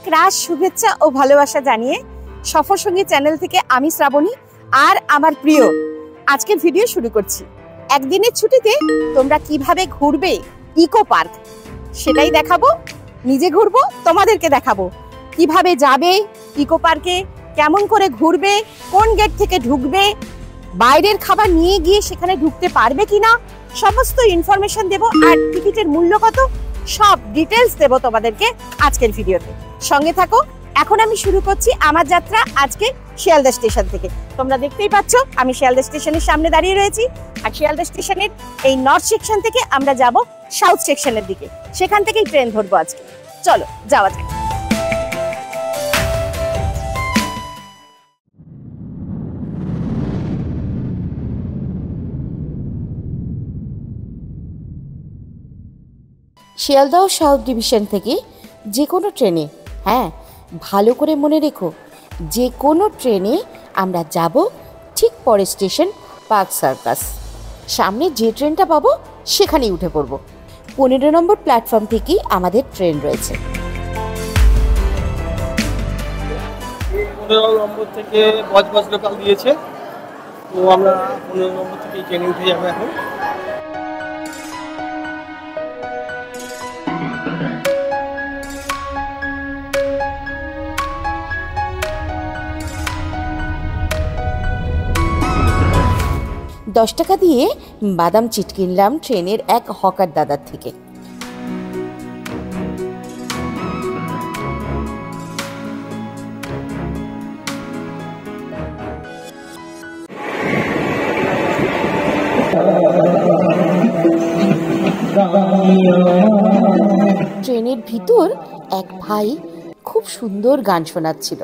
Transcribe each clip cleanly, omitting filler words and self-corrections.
Crush শুভেচ্ছা ও ভালোবাসা জানিয়ে সফর সঙ্গী চ্যানেল থেকে আমি শ্রাবণী আর আমার প্রিয় আজকের ভিডিও শুরু করছি। একদিনের ছুটিতে তোমরা কিভাবে ঘুরবে ইকো পার্ক সেটাই দেখাবো, নিজে ঘুরবো, তোমাদেরকে দেখাবো কিভাবে যাবে ইকো পার্কে, কেমন করে ঘুরবে, কোন গেট থেকে ঢুকবে, বাইরের খাবার নিয়ে গিয়ে সেখানে ঢুকতে পারবে কিনা, সমস্ত ইনফরমেশন দেবো। আর টিকিটের মূল্য কত সব ডিটেলস দেবো তোমাদেরকে আজকের ভিডিওতে। সঙ্গে থাকো। এখন আমি শুরু করছি আমার যাত্রা আজকে শিয়ালদা স্টেশন থেকে। তোমরা দেখতেই পাচ্ছ আমি শিয়ালদা স্টেশনের সামনে দাঁড়িয়ে রয়েছি। আর শিয়ালদা স্টেশনের এই নর্থ সেকশন থেকে আমরা যাব সাউথ সেকশনের দিকে, সেখান থেকেই ট্রেন ধরবো আজকে। চলো যাওয়া যাক। শিয়ালদহ সাউথ ডিভিশন থেকে যে কোনো ট্রেনে, হ্যাঁ ভালো করে মনে রেখো, যে কোনো ট্রেনে আমরা যাব ঠিক পরের স্টেশন পার্ক সার্কাস। সামনে যে ট্রেনটা পাবো সেখানেই উঠে পড়ব। 15 নম্বর প্ল্যাটফর্ম থেকেই আমাদের ট্রেন রয়েছে। 15 নম্বর থেকে বজবজ লোকাল দিয়েছে, তো আমরা 15 নম্বর থেকে ট্রেনে উঠে যাবো এখন। দশ টাকা দিয়ে বাদাম চিট কিনলাম ট্রেনের এক হকার দাদার থেকে। ট্রেনের ভিতর এক ভাই খুব সুন্দর গান শোনাচ্ছিল।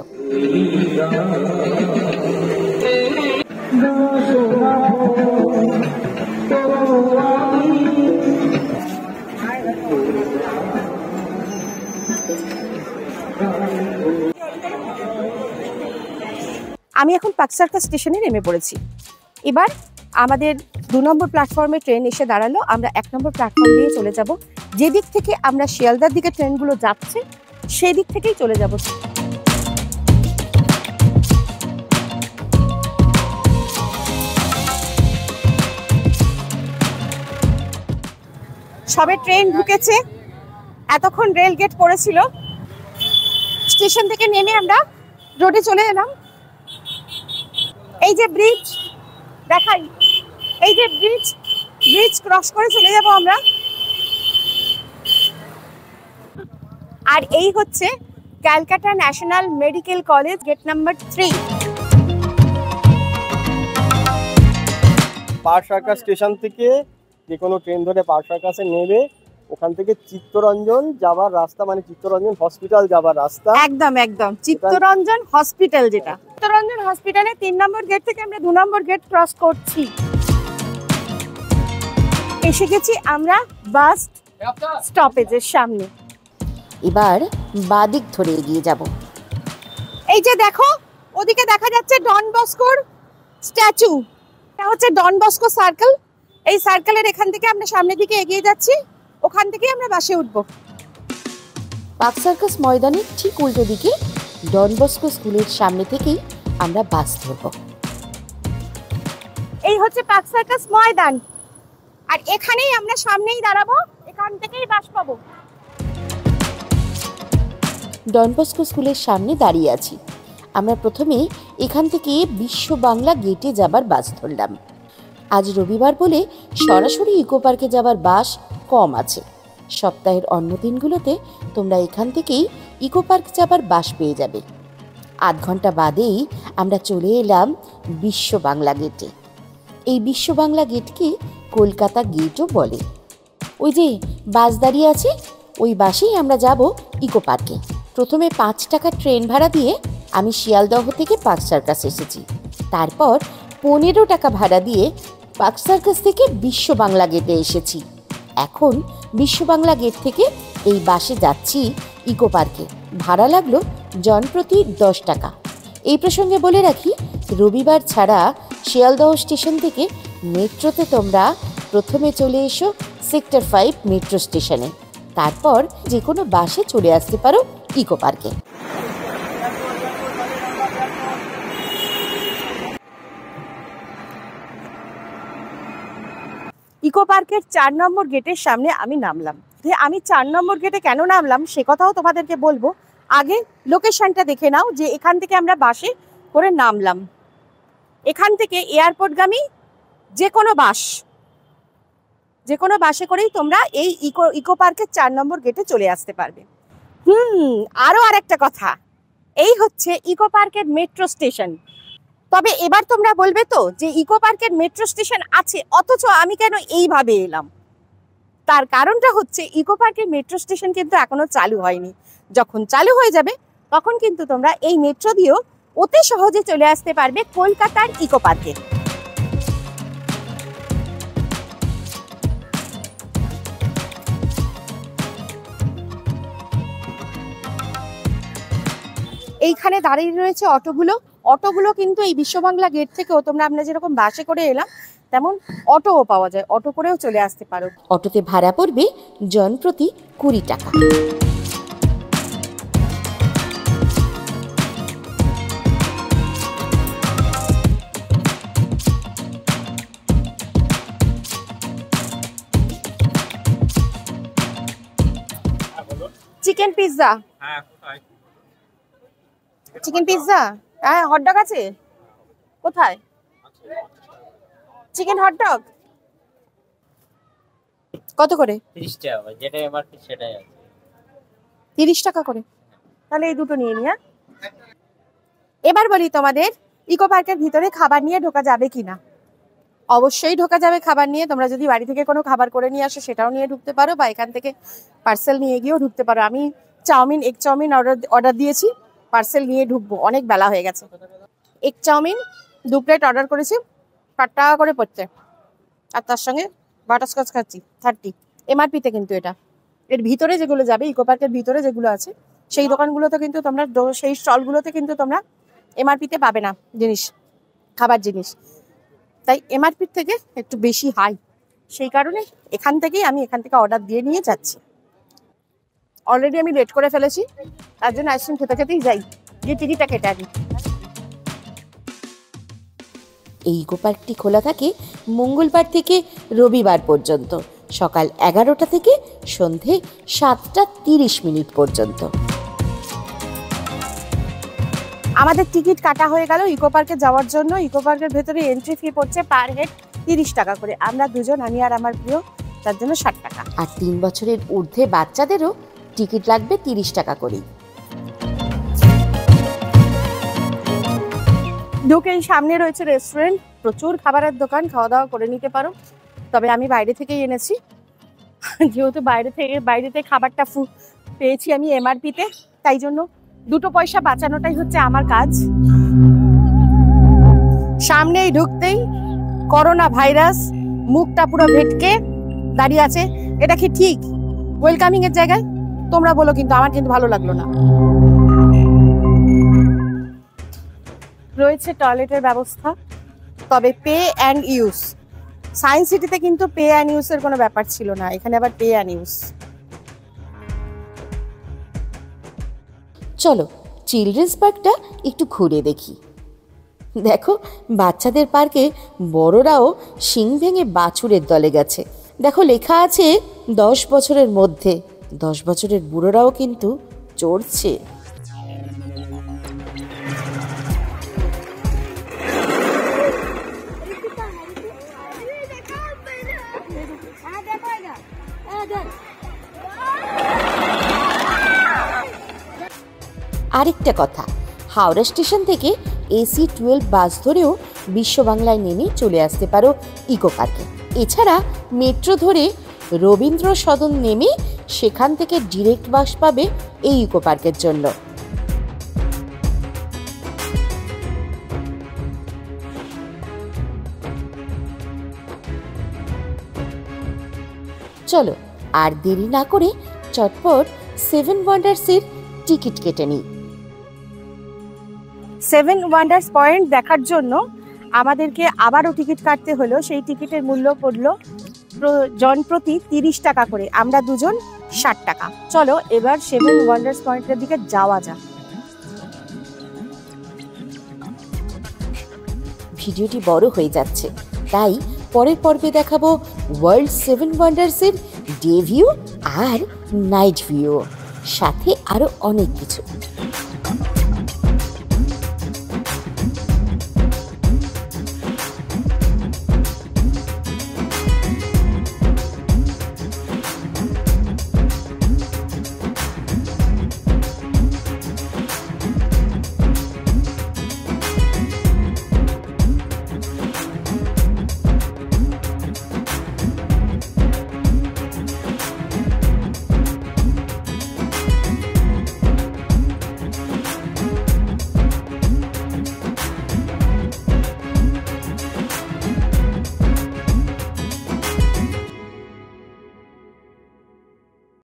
আমি এখন পার্ক সার্কাস স্টেশনে নেমে পড়েছি। এবার আমাদের 2 নম্বর প্ল্যাটফর্মে ট্রেন এসে দাঁড়ালো। আমরা 1 নম্বর প্ল্যাটফর্ম দিয়ে চলে যাব। যে দিক থেকে আমরা শিয়ালদার দিকে ট্রেনগুলো যাচ্ছে সেই দিক থেকেই চলে যাব। সবে ট্রেন ঢুকেছে, এতক্ষণ রেল গেট পড়েছিল। স্টেশন থেকে নেমে আমরা রোডে চলে এলাম। এই যে ব্রিজ দেখাই, এই যে ব্রিজ ক্রস করে চলে যাব আমরা। আর এই হচ্ছে Calcutta national medical college, gate number 3। Park Circus station থেকে যে কোনো ট্রেন ধরে পার্ক সার্কাসে নেবে, ওখান থেকে চিত্তরঞ্জন যাবার রাস্তা, মানে চিত্তরঞ্জন হসপিটাল যাবার রাস্তা। একদম চিত্তরঞ্জন হসপিটাল, যেটা চিত্তরঞ্জন হসপিটালে 3 নম্বর গেট থেকে আমরা 2 নম্বর গেট ক্রস করছি। এসে গেছি আমরা বাস স্টপেজের সামনে। এবার বাদিক ধরে এগিয়ে যাব। এই যে দেখো ওদিকে দেখা যাচ্ছে ডন বস্কোর স্ট্যাচু, এটা হচ্ছে ডন বস্কো সার্কেল। এই সার্কেলের এখান থেকে আমরা সামনের দিকে এগিয়ে যাচ্ছি, ওখান থেকেই আমরা বাসে উঠবো। পার্ক সার্কাস ময়দানের ঠিক উল্টো দিকে ডন বস্কো স্কুলের সামনে থেকেই আমরা বাস ধরবো। এই হচ্ছে পার্ক সার্কাস ময়দান, আর এখানেই আমরা সামনেই দাঁড়াবো, এখান থেকেই বাস পাবো। ডন বস্কো স্কুলের সামনে দাঁড়িয়ে আছি। আমরা প্রথমে এখান থেকে বিশ্ব বাংলা গেটে যাবার বাস ধরলাম। আজ রবিবার বলে সরাসরি ইকো পার্কে যাবার বাস কম আছে। সপ্তাহের অন্য দিনগুলোতে তোমরা এখান থেকেই ইকো পার্ক যাবার বাস পেয়ে যাবে। আধ ঘন্টা বাদেই আমরা চলে এলাম বিশ্ব বাংলা গেটে। এই বিশ্ব বাংলা গেটকে কলকাতা গেটও বলে। ওই যে বাস দাঁড়িয়ে আছে, ওই বাসেই আমরা যাব ইকো পার্কে। প্রথমে 5 টাকা ট্রেন ভাড়া দিয়ে আমি শিয়ালদহ থেকে পার্ক সার্কাস এসেছি। তারপর 15 টাকা ভাড়া দিয়ে পার্ক সার্কাস থেকে বিশ্ব বাংলা গেটে এসেছি। এখন বিশ্ব বাংলা গেট থেকে এই বাসে যাচ্ছি ইকো পার্কে। ভাড়া লাগলো জনপ্রতি 10 টাকা। এই প্রসঙ্গে বলে রাখি, রবিবার ছাড়া শিয়ালদহ স্টেশন থেকে মেট্রোতে তোমরা প্রথমে চলে এসো সেক্টর 5 মেট্রো স্টেশনে, তারপর যে কোনো বাসে চলে আসতে পারো ইকো পার্কে। ইকো পার্কের 4 নম্বর গেটের সামনে আমি নামলাম। আমি 4 নম্বর গেটে কেন নামলাম সে কথাও তোমাদেরকে বলবো। আগে লোকেশনটা দেখে নাও যে এখান থেকে আমরা বাসে করে নামলাম। এখান থেকে এয়ারপোর্টগামী যে কোনো বাসে করেই তোমরা এই ইকো পার্কের 4 নম্বর গেটে চলে আসতে পারবে। আরো আরেকটা কথা, এই হচ্ছে ইকো পার্কের মেট্রো স্টেশন। তবে এবার তোমরা বলবে তো যে ইকো পার্কের মেট্রো স্টেশন আছে অথচ আমি কেন এইভাবে এলাম। তার কারণটা হচ্ছে ইকো পার্কের মেট্রো স্টেশন কিন্তু এখনো চালু হয়নি। যখন চালু হয়ে যাবে তখন কিন্তু তোমরা এই মেট্রো দিয়েও অতি সহজে চলে আসতে পারবে কলকাতার ইকো পার্কে। এইখানে দাঁড়িয়ে রয়েছে অটোগুলো কিন্তু এই বিশ্ববাংলা গেট থেকেও আমরা যেরকম বাসে করে এলাম তেমন অটোও পাওয়া যায়, অটো করেও চলে আসতে পারো। অটোতে ভাড়া পড়বে জনপ্রতি 20 টাকা। চিকেন পিৎজা, হ্যাঁ হটডগ আছে কোথায়? চিকেন হটডগ কত করে? 30 টাকা, যেটা এমআরপি সেটাই আছে 30 টাকা করে। তাহলে এই দুটো নিয়ে নিয়া। এবার বলি তোমাদের ইকো পার্কের ভিতরে খাবার নিয়ে ঢোকা যাবে কিনা। অবশ্যই ঢোকা যাবে খাবার নিয়ে। তোমরা যদি বাড়ি থেকে কোনো খাবার করে নিয়ে আসো সেটাও নিয়ে ঢুকতে পারো, বা এখান থেকে পার্সেল নিয়ে গিয়েও ঢুকতে পারো। আমি এগ চাউমিন অর্ডার দিয়েছি, পার্সেল নিয়ে ঢুকবো, অনেক বেলা হয়ে গেছে। এগ চাউমিন 2 প্লেট অর্ডার করেছি, 8 টাকা করে পড়ছে। আর তার সঙ্গে বাটারস্কচ খাচ্ছি 30 এমআরপিতে। কিন্তু এর ভিতরে যেগুলো যাবে, ইকো পার্কের ভিতরে যেগুলো আছে সেই দোকানগুলোতে কিন্তু তোমরা, সেই স্টলগুলোতে কিন্তু তোমরা এমআরপিতে পাবে না খাবার জিনিস। তাই এমআরপির থেকে একটু বেশি হাই, সেই কারণে এখান থেকে অর্ডার দিয়ে নিয়ে যাচ্ছি। অলরেডি আমি লেট করে ফেলেছি, তার জন্য আইসক্রিম খেতেই যাই, গিয়ে টিকিটটা কেটে আনি। এই ইকো পার্কটি খোলা থাকে মঙ্গলবার থেকে রবিবার পর্যন্ত, সকাল 11টা থেকে সন্ধে 7:30 পর্যন্ত। আমাদের টিকিট কাটা হয়ে গেল ইকো পার্কে যাওয়ার জন্য। ইকো পার্কের ভেতরে এন্ট্রি ফি পড়ছে পার হেড 30 টাকা করে। আমরা দুজন, আমি আর আমার প্রিয়, তার জন্য 60 টাকা। আর 3 বছরের ঊর্ধ্বে বাচ্চাদেরও টিকিট লাগবে 30 টাকা করেই। ঢুকেই সামনে রয়েছে রেস্টুরেন্ট, প্রচুর খাবারের দোকান, খাওয়া দাওয়া করে নিতে পারো। তবে আমি বাইরে থেকেই এনেছি, যেহেতু বাইরেতে খাবারটা পেয়েছি আমি এমআরপিতে, তাই জন্য 2 পয়সা বাঁচানোটাই হচ্ছে আমার কাজ। সামনেই ঢুকতেই করোনা ভাইরাস মুখটা পুরো ভেটকে দাঁড়িয়ে আছে। এটা কি ঠিক ওয়েলকামিং এর জায়গায়? তোমরা বলো, কিন্তু আমার কিন্তু ভালো লাগলো না। রয়েছে টয়লেটের ব্যবস্থা, তবে পে অ্যান্ড ইউজ। সায়েন্স সিটিতে কিন্তু পে অ্যান্ড ইউজের কোনো ব্যাপার ছিল না, এখানে আবার পে অ্যান্ড ইউজ। চলো চিলড্রেন্স পার্কটা একটু ঘুরে দেখি। দেখো বাচ্চাদের পার্কে বড়রাও শিং ভেঙে বাছুরের দলে গেছে। দেখো লেখা আছে 10 বছরের মধ্যে। 10 বছরের বুড়োরাও কিন্তু চড়ছে। আরেকটা কথা, হাওড়া স্টেশন থেকে AC 12 বাস ধরেও বিশ্ববাংলায় নেমে চলে আসতে পারো ইকো পার্কে। এছাড়া মেট্রো ধরে রবীন্দ্র সদন নেমে সেখান থেকে ডিরেক্ট বাস পাবে এই ইকো পার্কের জন্য। চলো আর দেরি না করে চটপট 7 ওয়ান্ডার্সের টিকিট কেটে নিই। 7 ওয়ান্ডার্স পয়েন্ট দেখার জন্য আমাদেরকে আবারও টিকিট কাটতে হলো। সেই টিকিটের মূল্য পড়লো জনপ্রতি 30 টাকা করে, আমরা দুজন 60 টাকা। চলো এবার 7 ওয়ান্ডার্স পয়েন্টের দিকে যাওয়া যাক। ভিডিওটি বড় হয়ে যাচ্ছে, তাই পরের পর্বে দেখাবো ওয়ার্ল্ড 7 ওয়ান্ডার্সের ডে ভিউ আর নাইট ভিউ, সাথে আরো অনেক কিছু।